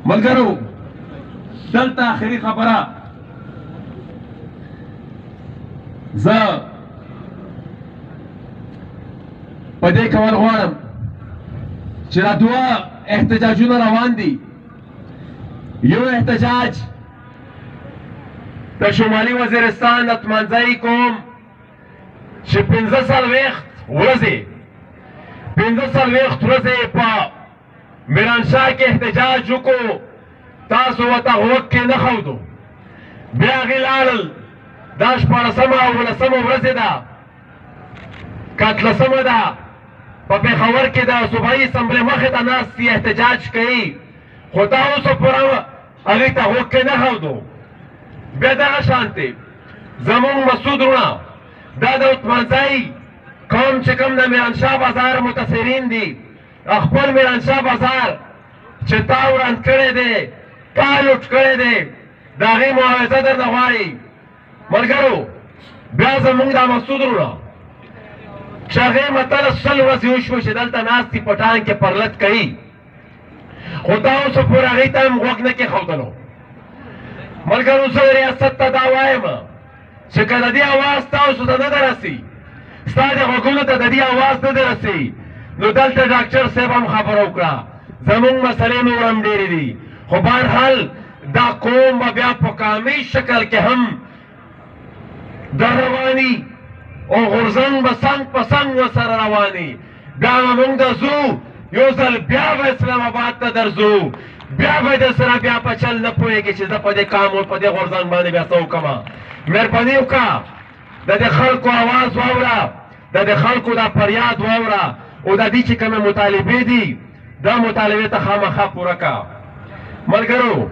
ملګرو دلته آخري خبره زه په دې کول غواړم چې دا دوه احتجاجونه روان دي. یو احتجاج د شمالي وزیرستان د تمنځای کوم چې 45 ورځې په میرانشاه کې احتجاج وکړو، تاسو ورته غوږ کې نه ښودو. بیا هغې لاړل، دا 14مه او 15مه ورځې ده که 18مه ده، په پېښور کې د صوبایي اسمبلۍ مخې ته ناست دي احتجاج کوي، خو تا اوسه پوره هغې ته غوږ کې نه ښودو. بیا دغه شانتې زمونږ مسعود وروڼه دا د تمنځای قوم چې کوم د میرانشاه بازار متاثرین دي، خپل میرانشاه بازار چې تا وران کړی دی، تا لوټ کړی دی، د هغې معاوضه درنه غواړي. ملګرو بیا زمونږ دا مسعود وروڼه چې هغې متله 100 ورځې وشوه چې دلته ناست دي پټان کې پرلت کوي، خو تا اوسه پورې هغې ته هم غوږ نه کېښودلو. ملګرو زه ریاست ته دا وایم چې که د دې اواز تاسو ته نه ده رسي، ستا د غوږونو ته د دې اواز نه ده رسي، نو دلته ډاکټر صاحب هم خبره وکړه. زمونږ مسلې نور هم ډېرې دي، خو بهرحال دا قوم به بیا په کامل شکل کې هم در رواني او غورځنګ به څنګ په څنګ ورسره رواني. بیا به موږ د ځو یو ځل بیا به اسلام آباد ته درځو، بیا به در سره بیا په چل نه پوهېږي چې زه په دې کام او په دې غورځنګ باندې بیا څه وکړمه. مهرباني وکړه د دې خلکو اواز واوره، د دې خلکو دا فریاد واوره، او د دې چې کومې مطالبې دي دا مطالبې ته خامخا پوره کړه. ملګرو